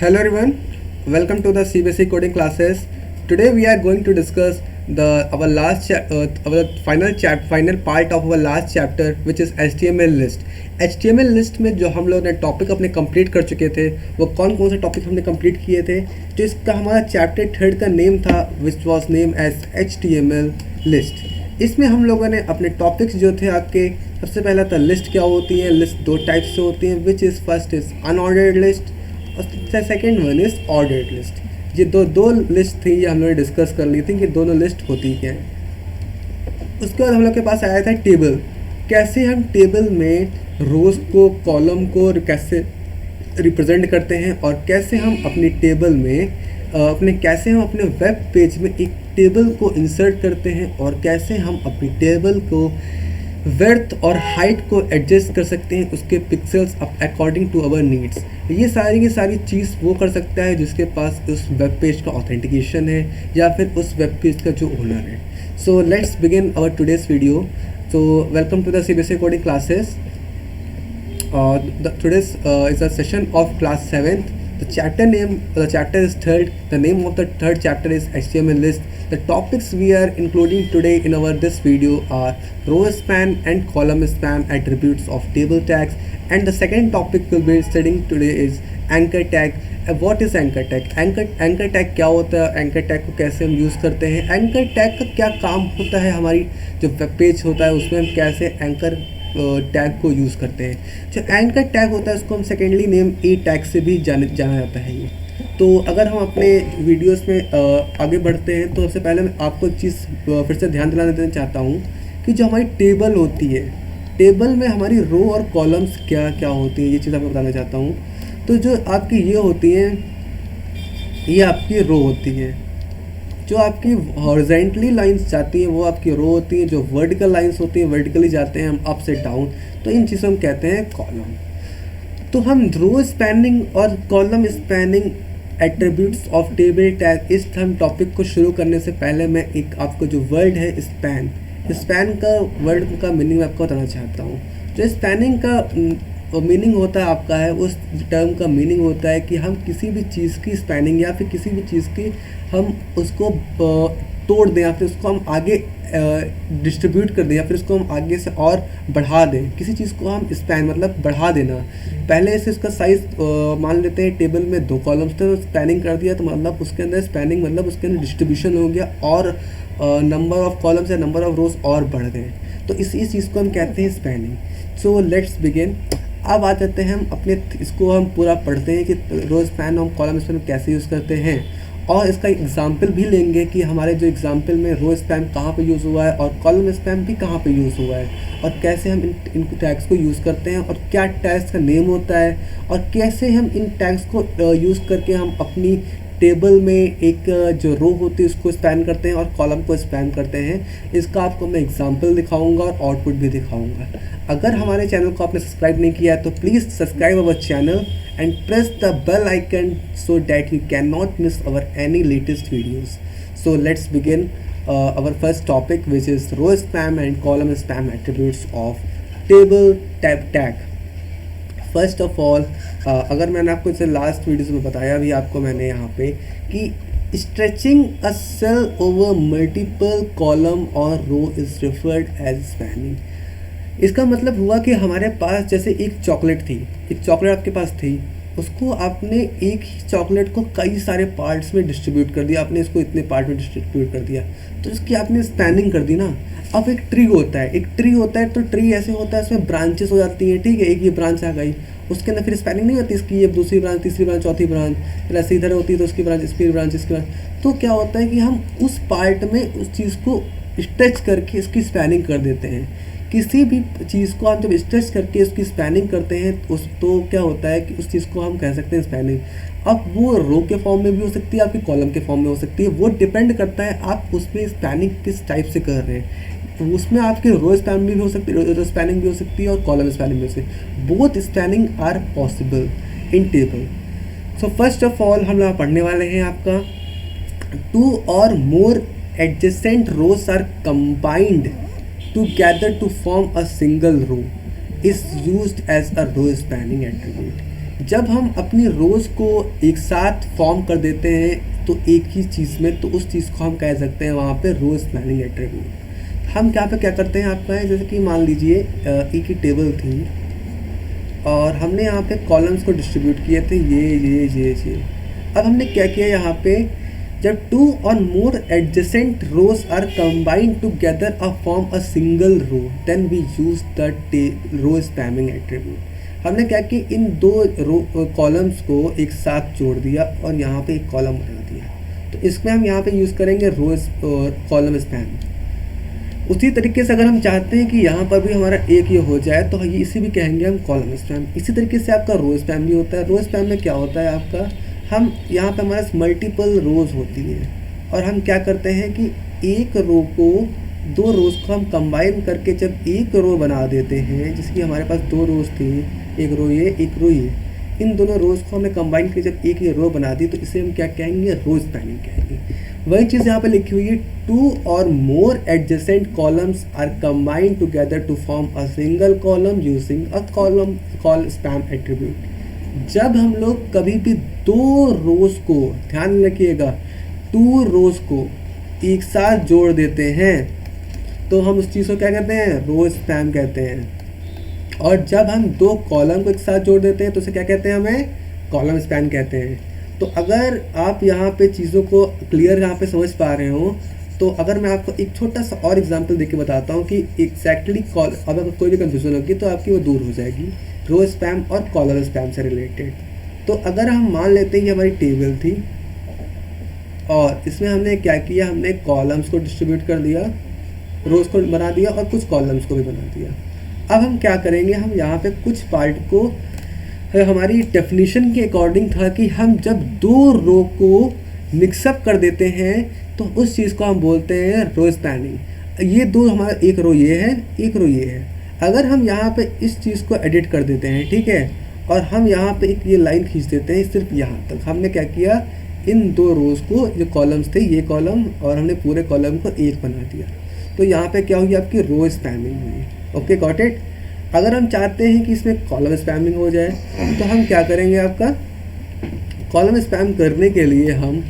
Hello everyone, welcome to the CBSE coding classes. Today we are going to discuss our final part of our last chapter, which is HTML list. HTML list में जो हम लोग ने topic अपने complete कर चुके थे, वो कौन कौन से टॉपिक हमने कंप्लीट किए थे। तो इसका हमारा चैप्टर 3 का नेम था, which was name as HTML list. इसमें हम लोगों ने अपने टॉपिक्स जो थे आपके, सबसे पहला था लिस्ट क्या होती है। लिस्ट दो टाइप से होती हैं, which is first is unordered list और second one is ordered list. ये दो लिस्ट थी, ये हम लोगों ने डिस्कस कर ली थी कि दोनों लिस्ट होती क्या है। उसके बाद हम लोग के पास आया था टेबल। कैसे हम टेबल में रोज़ को, कॉलम को कैसे रिप्रेजेंट करते हैं और कैसे हम अपनी टेबल में कैसे हम अपने वेब पेज में एक टेबल को इंसर्ट करते हैं और कैसे हम अपनी टेबल को वर्थ और हाइट को एडजस्ट कर सकते हैं, उसके pixels according to our needs. ये सारी की सारी चीज़ वो कर सकता है जिसके पास उस वेब पेज का ऑथेंटिकेशन है या फिर उस वेब पेज का जो ओनर है। So let's begin our today's video. So welcome to the CBSE coding classes. Today's is a session of class 7th. The chapter is third. The name of the third chapter is HTML list. The topics we are including today in this video are row span and column span attributes of table tags, and the second topic we'll be studying today is anchor tag. What is anchor tag? Anchor tag क्या होता है, anchor tag को कैसे हम use करते हैं, anchor tag का क्या काम होता है, हमारी जो वेब पेज होता है उसमें हम कैसे anchor टैग को यूज़ करते हैं। जो एंकर टैग होता है उसको हम सेकेंडली नेम ए टैग से भी जाना जाता है ये। तो अगर हम अपने वीडियोस में आगे बढ़ते हैं तो सबसे पहले मैं आपको एक चीज़ फिर से ध्यान दिलाना देना चाहता हूँ कि जो हमारी टेबल होती है, टेबल में हमारी रो और कॉलम्स क्या क्या होती हैं, ये चीज़ आपको बताना चाहता हूँ। तो जो आपकी ये होती हैं, ये आपकी रो होती है। जो आपकी हॉरिजेंटली लाइंस जाती हैं वो आपकी रो होती हैं। जो वर्टिकल लाइंस होती हैं, वर्टिकली जाते हैं हम अप से डाउन, तो इन चीज़ों हम कहते हैं कॉलम। तो हम रो स्पैनिंग और column spanning attributes of table tag, इस हम टॉपिक को शुरू करने से पहले मैं एक आपको जो वर्ड है स्पैन का वर्ड का मीनिंग मैं आपको बताना चाहता हूँ। जो स्पैनिंग का मीनिंग होता है आपका है, उस टर्म का मीनिंग होता है कि हम किसी भी चीज़ की स्पैनिंग या फिर किसी भी चीज़ की हम उसको तोड़ दें या फिर उसको हम आगे डिस्ट्रीब्यूट कर दें या फिर उसको हम आगे से और बढ़ा दें। किसी चीज़ को हम स्पैन मतलब बढ़ा देना। पहले से इसका साइज़ मान लेते हैं, टेबल में 2 कॉलम्स थे तो स्पैनिंग कर दिया, तो मतलब उसके अंदर स्पैनिंग मतलब उसके अंदर डिस्ट्रीब्यूशन हो गया और नंबर ऑफ़ कॉलम्स या नंबर ऑफ़ रोज और बढ़ गए। तो इस चीज़ को हम कहते हैं स्पैनिंग। So let's begin. अब आ जाते हैं हम अपने इसको हम पूरा पढ़ते हैं कि रो स्पैन और कॉलम स्पैन कैसे यूज़ करते हैं, और इसका एग्जाम्पल भी लेंगे कि हमारे जो एग्जाम्पल में रो स्पैम कहाँ पे यूज़ हुआ है और कॉलम स्पैम भी कहाँ पे यूज़ हुआ है, और कैसे हम इन टैग्स को यूज़ करते हैं और क्या टैग्स का नेम होता है, और कैसे हम इन टैग्स को यूज़ करके हम अपनी टेबल में एक जो रो होती है उसको स्पैन करते हैं और कॉलम को स्पैन करते हैं। इसका आपको मैं एग्जांपल दिखाऊंगा और आउटपुट भी दिखाऊंगा। अगर हमारे चैनल को आपने सब्सक्राइब नहीं किया है तो please subscribe our channel and press the bell icon so that you can not miss our any latest videos. So let's begin our first topic which is row span and column span attributes of table tag. First of all, अगर मैंने आपको इसे last video में बताया भी आपको मैंने यहाँ पे कि stretching a cell over multiple column और row is referred as spanning. इसका मतलब हुआ कि हमारे पास जैसे एक चॉकलेट थी, एक चॉकलेट आपके पास थी, उसको आपने एक ही चॉकलेट को कई सारे पार्ट्स में डिस्ट्रीब्यूट कर दिया, आपने इसको इतने पार्ट में डिस्ट्रीब्यूट कर दिया, तो इसकी आपने स्पैनिंग कर दी ना। अब एक ट्री होता है, तो ट्री ऐसे होता है, उसमें ब्रांचेस हो जाती हैं, ठीक है। एक ये ब्रांच आ गई, उसके अंदर फिर स्पैनिंग नहीं होती इसकी, ये दूसरी ब्रांच, तीसरी ब्रांच, चौथी ब्रांच, फिर ऐसे इधर होती है तो उसकी ब्रांच, इसकी ब्रांच, इसकी ब्रांच। तो क्या होता है कि हम उस पार्ट में उस चीज़ को स्ट्रेच करके इसकी स्पैनिंग कर देते हैं। किसी भी चीज़ को आप जब स्ट्रेच करके उसकी स्पैनिंग करते हैं तो क्या होता है कि उस चीज़ को हम कह सकते हैं स्पैनिंग। अब वो रो के फॉर्म में भी हो सकती है, आपकी कॉलम के फॉर्म में हो सकती है, वो डिपेंड करता है आप उसमें स्पैनिंग किस टाइप से कर रहे हैं। उसमें आपके रो स्पैनिंग भी हो सकती है, रो स्पैनिंग भी हो सकती है और कॉलम स्पैनिंग भी हो सकती है। Both spanning are possible in table. So first of all हम लोग पढ़ने वाले हैं आपका 2 और more adjacent rows are combined together to form a single row is used as a row spanning attribute। जब हम अपनी रोज़ को एक साथ फॉर्म कर देते हैं तो एक ही चीज़ में, तो उस चीज़ को हम कह सकते हैं वहाँ पे रोज़ स्पैनिंग एट्रीब्यूट। हम यहाँ पे क्या करते हैं आपका है, जैसे कि मान लीजिए एक ही टेबल थी और हमने यहाँ पे कॉलम्स को डिस्ट्रीब्यूट किए थे ये। अब हमने क्या किया यहाँ पे, जब टू और more adjacent rows are combined together और form a single row, then we use the row spanning attribute. हमने क्या किया, इन दो रो कॉलम्स को एक साथ जोड़ दिया और यहाँ पे एक कॉलम बना दिया, तो इसमें हम यहाँ पे यूज़ करेंगे रोज कॉलम स्पैम। उसी तरीके से अगर हम चाहते हैं कि यहाँ पर भी हमारा एक ये हो जाए तो ये इसे भी कहेंगे हम कॉलम स्पैम। इसी तरीके से आपका रो स्पैम भी होता है। रो स्पैम में क्या होता है आपका, हम यहाँ पे हमारे मल्टीपल रोज़ होती हैं और हम क्या करते हैं कि एक रो को, दो रोज़ को हम कंबाइन करके जब एक रो बना देते हैं, जैसे कि हमारे पास दो रोज़ थी, एक रो ये एक रो ये, इन दोनों रोज़ को हमें कंबाइन करके जब एक ये रो बना दी तो इसे हम क्या कहेंगे, रो स्पैनिंग कहेंगे। वही चीज़ यहाँ पे लिखी हुई है, टू और more adjacent columns are combined together to form a single column using a column call span attribute. जब हम लोग कभी भी दो रोज़ को, ध्यान रखिएगा, टू रोज़ को एक साथ जोड़ देते हैं तो हम उस चीज़ को क्या कहते हैं, रो स्पैम कहते हैं। और जब हम दो कॉलम को एक साथ जोड़ देते हैं तो उसे क्या कहते हैं, हमें कॉलम स्पैन कहते हैं। तो अगर आप यहाँ पे चीज़ों को क्लियर यहाँ पे समझ पा रहे हो तो अगर मैं आपको एक छोटा सा और एग्जांपल देके बताता हूँ कि एग्जैक्टली अगर कोई भी कंफ्यूजन होगी तो आपकी वो दूर हो जाएगी, रो स्पैम और कॉलम स्पैम से रिलेटेड। तो अगर हम मान लेते हैं ये हमारी टेबल थी और इसमें हमने क्या किया, हमने कॉलम्स को डिस्ट्रीब्यूट कर दिया, रोज़ को बना दिया और कुछ कॉलम्स को भी बना दिया। अब हम क्या करेंगे, हम यहाँ पे कुछ पार्ट को, हमारी डेफिनेशन के अकॉर्डिंग था कि हम जब दो रो को मिक्सअप कर देते हैं तो उस चीज़ को हम बोलते हैं रो स्पैनिंग। ये दो हमारा, एक रो ये है एक रो ये है, अगर हम यहाँ पे इस चीज़ को एडिट कर देते हैं, ठीक है, और हम यहाँ पे एक ये लाइन खींच देते हैं सिर्फ यहाँ तक, हमने क्या किया, इन दो रोज़ को, जो कॉलम्स थे ये कॉलम और हमने पूरे कॉलम को एक बना दिया, तो यहाँ पे क्या हुई, आपकी रो स्पैमिंग हुई। Okay got it. अगर हम चाहते हैं कि इसमें कॉलम स्पैमिंग हो जाए तो हम क्या करेंगे, आपका कॉलम स्पैम करने के लिए हम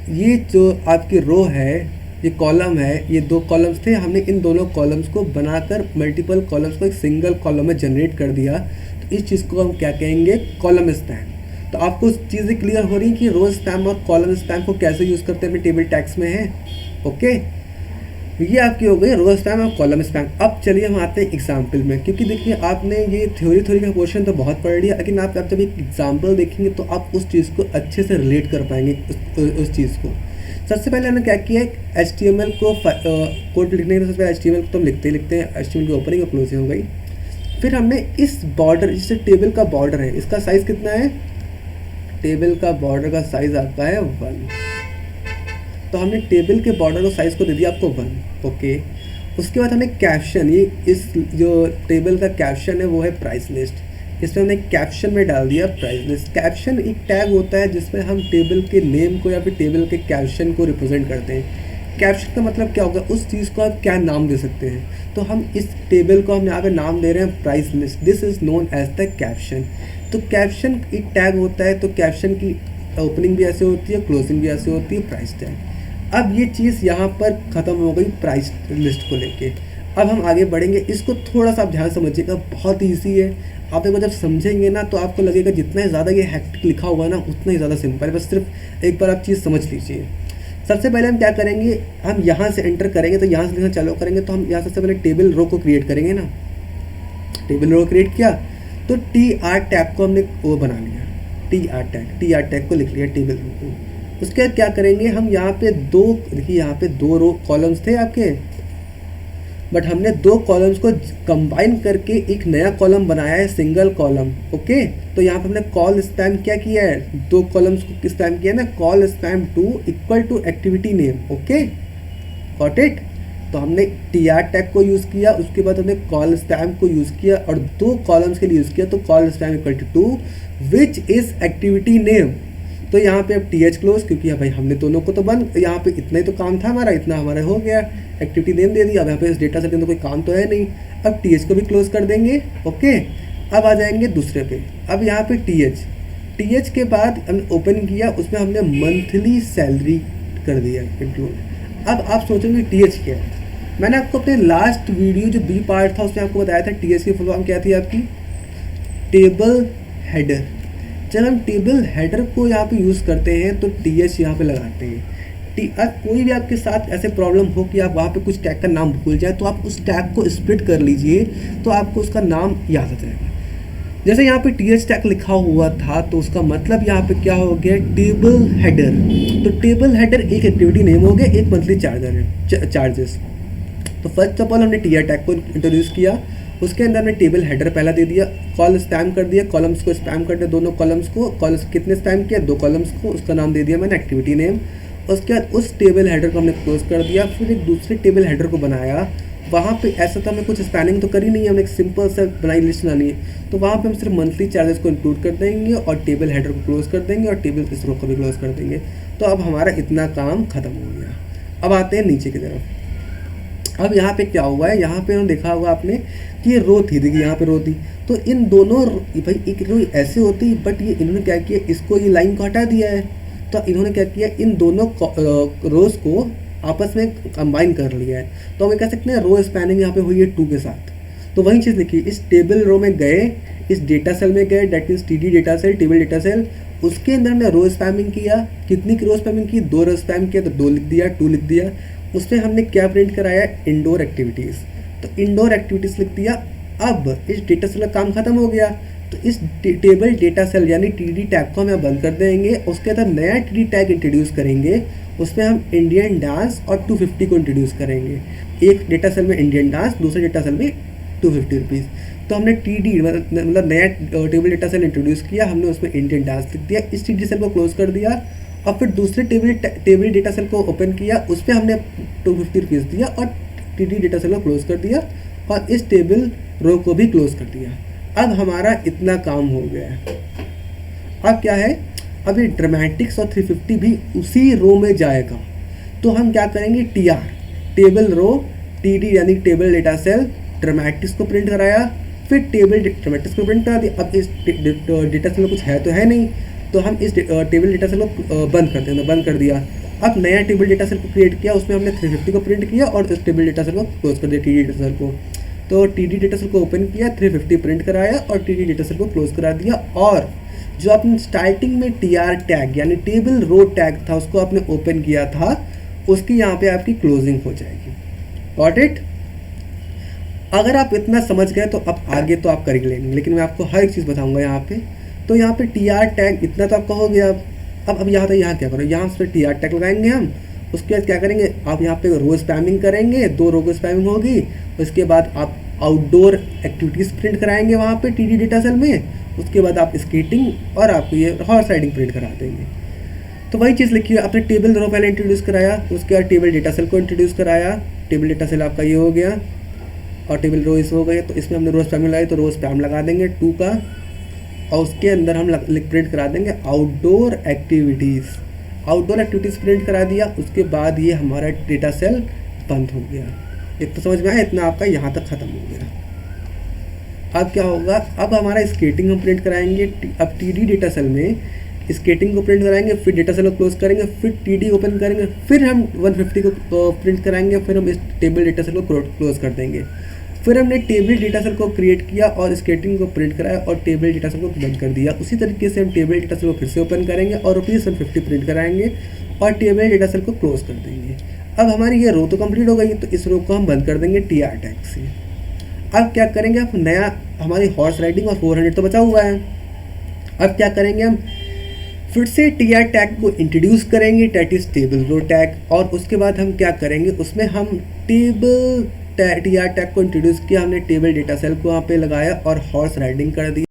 ये जो आपकी रो है, ये कॉलम है, ये दो कॉलम्स थे, हमने इन दोनों कॉलम्स को बनाकर मल्टीपल कॉलम्स को एक सिंगल कॉलम में जनरेट कर दिया, तो इस चीज़ को हम क्या कहेंगे, कॉलम स्पैम। तो आपको चीज़ें क्लियर हो रही कि रो स्पैम और कॉलम स्पैम को कैसे यूज़ करते हैं, अपने टेबल टैक्स में है। ओके, ये आपकी हो गई रो स्पैम और कॉलम स्पैम। अब चलिए हम आते हैं एग्जाम्पल में, क्योंकि देखिए आपने ये थ्योरी का पोर्शन तो बहुत पढ़ लिया, लेकिन आप जब एक एग्जाम्पल देखेंगे तो आप उस चीज़ को अच्छे से रिलेट कर पाएंगे उस चीज़ को। सबसे पहले हमने क्या किया, HTML को कोड लिखने के सबसे पहले HTML को तो हम लिखते हैं, HTML की ओपनिंग और क्लोजिंग हो गई। फिर हमने इस बॉर्डर, जिससे टेबल का बॉर्डर है, इसका साइज़ कितना है, टेबल का बॉर्डर का साइज़ आता है 1, तो हमने टेबल के बॉर्डर को साइज़ को दे दिया आपको 1। ओके, उसके बाद हमने कैप्शन, ये इस जो टेबल का कैप्शन है वो है प्राइस लिस्ट, इसमें हमने कैप्शन में डाल दिया प्राइस लिस्ट। कैप्शन एक टैग होता है जिसमें हम टेबल के नेम को या फिर टेबल के कैप्शन को रिप्रेजेंट करते हैं। कैप्शन का मतलब क्या होगा, उस चीज़ को आप क्या नाम दे सकते हैं, तो हम इस टेबल को हम यहाँ पे नाम दे रहे हैं price list, this is known as the caption. तो कैप्शन एक टैग होता है, तो कैप्शन की ओपनिंग भी ऐसे होती है, क्लोजिंग भी ऐसे होती है, प्राइस टैग। अब ये चीज़ यहाँ पर ख़त्म हो गई प्राइस लिस्ट को लेके। अब हम आगे बढ़ेंगे, इसको थोड़ा सा आप ध्यान समझिएगा, बहुत ईजी है। आप एक बार जब समझेंगे ना तो आपको लगेगा जितना ही ज़्यादा ये हैक्टिक लिखा हुआ है ना उतना ही ज़्यादा सिंपल है, बस सिर्फ एक बार आप चीज़ समझ लीजिए। सबसे पहले हम क्या करेंगे, हम यहाँ से एंटर करेंगे, तो यहाँ से लिखना चालू करेंगे, तो हम यहाँ सबसे पहले टेबल रो को क्रिएट करेंगे ना, टेबल रो क्रिएट किया तो TR टैग को हमने वो बना लिया, TR टैग को लिख लिया टेबल रो को। उसके बाद क्या करेंगे, हम यहाँ पे दो, देखिए यहाँ पे दो रो कॉलम्स थे आपके, बट हमने दो कॉलम्स को कंबाइन करके एक नया कॉलम बनाया है, सिंगल कॉलम। ओके, तो यहाँ पे हमने कॉल स्पैम क्या किया है, दो कॉलम्स को स्पैम किया ना, col span to equal to activity name. Okay got it. तो हमने TR टैग को यूज़ किया, उसके बाद हमने कॉल स्पैम को यूज़ किया और दो कॉलम्स के लिए यूज़ किया, तो col span equal to which is activity name. तो यहाँ पे अब TH क्लोज, क्योंकि भाई हमने दोनों को तो बंद, यहाँ पे इतना ही तो काम था हमारा, इतना हमारा हो गया, एक्टिविटी नेम दे दिया। अब यहाँ पे इस डेटा सेट के अंदर कोई काम तो है नहीं, अब TH को भी क्लोज कर देंगे। ओके, अब आ जाएंगे दूसरे पे, अब यहाँ पे TH के बाद हमने ओपन किया, उसमें हमने मंथली सैलरी कर दिया इंक्लूड। अब आप सोचेंगे TH क्या है। मैंने आपको अपने लास्ट वीडियो जो बी पार्ट था उसमें आपको बताया था TH की फुल फॉर्म क्या थी आपकी, टेबल हेडर। जब हम टेबल हेडर को यहाँ पे यूज़ करते हैं तो TH यहाँ पे लगाते हैं। कोई भी आपके साथ ऐसे प्रॉब्लम हो कि आप वहाँ पे कुछ टैग का नाम भूल जाए तो आप उस टैग को स्प्लिट कर लीजिए तो आपको उसका नाम याद आ जाएगा। जैसे यहाँ पे TH टैग लिखा हुआ था तो उसका मतलब यहाँ पे क्या हो गया, टेबल हेडर। तो टेबल हेडर एक एक्टिविटी नेम हो गया, एक मंथली चार्जेस। तो फर्स्ट ऑफ ऑल हमने TR टैग को इंट्रोड्यूस किया, उसके अंदर हमने टेबल हेडर पहला दे दिया, कॉल स्पैम कर दिया, कॉलम्स को स्पैम कर दिया, दोनों कॉलम्स को, कॉलम्स कितने स्पैम किया, 2 कॉलम्स को, उसका नाम दे दिया मैंने एक्टिविटी नेम। उसके बाद उस टेबल हेडर को हमने क्लोज कर दिया, फिर एक दूसरे टेबल हेडर को बनाया। वहाँ पे ऐसा तो हमें कुछ स्पैनिंग तो करी नहीं है, हमने एक सिंपल सा बनाई लिस्ट बनानी है, तो वहाँ पे हम सिर्फ मंथली चार्जेस को इंक्लूड कर देंगे और टेबल हेडर को क्लोज कर देंगे और टेबल इस रो को भी क्लोज कर देंगे। तो अब हमारा इतना काम खत्म हो गया। अब आते हैं नीचे की तरफ। अब यहाँ पे क्या हुआ है, यहाँ पे हम देखा होगा आपने कि ये रो थी, देखिए यहाँ पे रो थी, तो इन दोनों भाई एक रो ऐसे होती, बट ये इन्होंने क्या किया, इसको ये लाइन को हटा दिया है। तो इन्होंने क्या किया, इन दोनों रोज को आपस में कंबाइन कर लिया है। तो हम कह सकते हैं रो स्पैनिंग यहाँ पे हुई है 2 के साथ। तो वही चीज़ लिखी, इस टेबल रो में गए, इस डेटा सेल में गए, that means TD data cell, table data cell, उसके अंदर हमने रो स्पैमिंग किया। कितनी की रो स्पैमिंग की, 2 रो स्पैम किया तो 2 लिख दिया, 2 लिख दिया। उसमें हमने क्या प्रिंट कराया, इंडोर एक्टिविटीज़, तो इंडोर एक्टिविटीज़ लिख दिया। अब इस डेटा सेल का काम खत्म हो गया, तो इस टेबल डेटा सेल यानी TD टैग को हम बंद कर देंगे। उसके अंदर नया TD टैग इंट्रोड्यूस करेंगे, उसमें हम इंडियन डांस और 250 को इंट्रोड्यूस करेंगे। एक डेटा सेल में इंडियन डांस, दूसरे डेटा सेल में 250 रुपीज़। तो हमने TD मतलब नया टेबल डेटा सेल इंट्रोड्यूस किया, हमने उसमें इंडियन डांस लिख दिया, इस TD सेल को क्लोज कर दिया और फिर दूसरे टेबल डेटा सेल को ओपन किया, उस पर हमने 250 रुपीज़ दिया और TD डेटा सेल को क्लोज कर दिया और इस टेबल रो को भी क्लोज कर दिया। अब हमारा इतना काम हो गया है। अब क्या है, अब ये ड्रामेटिक्स और 350 भी उसी रो में जाएगा। तो हम क्या करेंगे, TR टेबल रो, TD यानी टेबल डेटा सेल, ड्रामेटिक्स को प्रिंट कराया, फिर टेबल ड्रामेटिक्स को प्रिंट करा दिया। अब इस डेटा सेल में कुछ है तो है नहीं, तो हम इस टेबल डेटा सेल को बंद कर देंगे, बंद कर दिया। अब नया टेबल डेटा सेल को क्रिएट किया, उसमें हमने 350 को प्रिंट किया और इस टेबल डेटा सेल को क्लोज कर दिया, TD डेटा सेल को। तो TD डेटा सेल को ओपन किया, 350 प्रिंट कराया और TD डेटा सेल को क्लोज करा दिया। और जो आपने स्टार्टिंग में TR टैग यानी टेबल रो टैग था उसको आपने ओपन किया था, उसकी यहाँ पे आपकी क्लोजिंग हो जाएगी। Got it? अगर आप इतना समझ गए तो अब आगे तो आप कर ही लेंगे, लेकिन मैं आपको हर एक चीज़ बताऊंगा यहाँ पे। तो यहाँ पे TR टैग इतना तो आपका हो गया। अब यहाँ तो यहाँ क्या करो, यहाँ पे TR टैग लगाएंगे हम। उसके बाद क्या करेंगे, आप यहाँ पे रो स्पैमिंग करेंगे, 2 रो को स्पैमिंग होगी। उसके बाद आप आउटडोर एक्टिविटीज़ प्रिंट कराएंगे वहाँ पे TD डेटा सेल में। उसके बाद आप स्केटिंग और आपको ये हॉर्स राइडिंग प्रिंट करा देंगे। तो वही चीज़ लिखी है, आपने टेबल रो पहले इंट्रोड्यूस कराया, उसके बाद टेबल डेटा सेल को इंट्रोड्यूस कराया। टेबल डेटा सेल आपका ये हो गया और टेबल रो इस हो गए। तो इसमें हमने रो स्पैम लगाई, तो रो स्पैम लगा देंगे 2 का और उसके अंदर हम प्रिंट करा देंगे outdoor activities. Outdoor activities print करा दिया, उसके बाद ये हमारा डेटा सेल बंद हो गया। इतना समझ में आया, इतना आपका यहाँ तक ख़त्म हो गया। अब क्या होगा, अब हमारा स्केटिंग हम प्रिंट कराएंगे। अब TD डेटा सेल में स्केटिंग को प्रिंट कराएंगे, फिर डेटा सेल को क्लोज करेंगे, फिर TD ओपन करेंगे, फिर हम 150 को प्रिंट कराएंगे, फिर हम इस टेबल डेटा सेल को क्लोज कर देंगे। फिर हमने टेबल डेटा सेल को क्रिएट किया और स्केटिंग को प्रिंट कराया और टेबल डेटा सेल को बंद कर दिया। उसी तरीके से हम टेबल डेटा सेल को फिर से ओपन करेंगे और रुपीज़ 150 प्रिंट कराएंगे और टेबल डेटा सेल को क्लोज कर देंगे। अब हमारी ये रो तो कंप्लीट हो गई, तो इस रो को हम बंद कर देंगे TR टैग से। अब क्या करेंगे, अब नया हमारी हॉर्स राइडिंग और 400 तो बचा हुआ है। अब क्या करेंगे, हम फिर से TR टैग को इंट्रोड्यूस करेंगे, that is table row tag. और उसके बाद हम क्या करेंगे, उसमें हम TR टैग को इंट्रोड्यूस किया, हमने टेबल डेटा सेल को वहाँ पे लगाया और हॉर्स राइडिंग कर दी।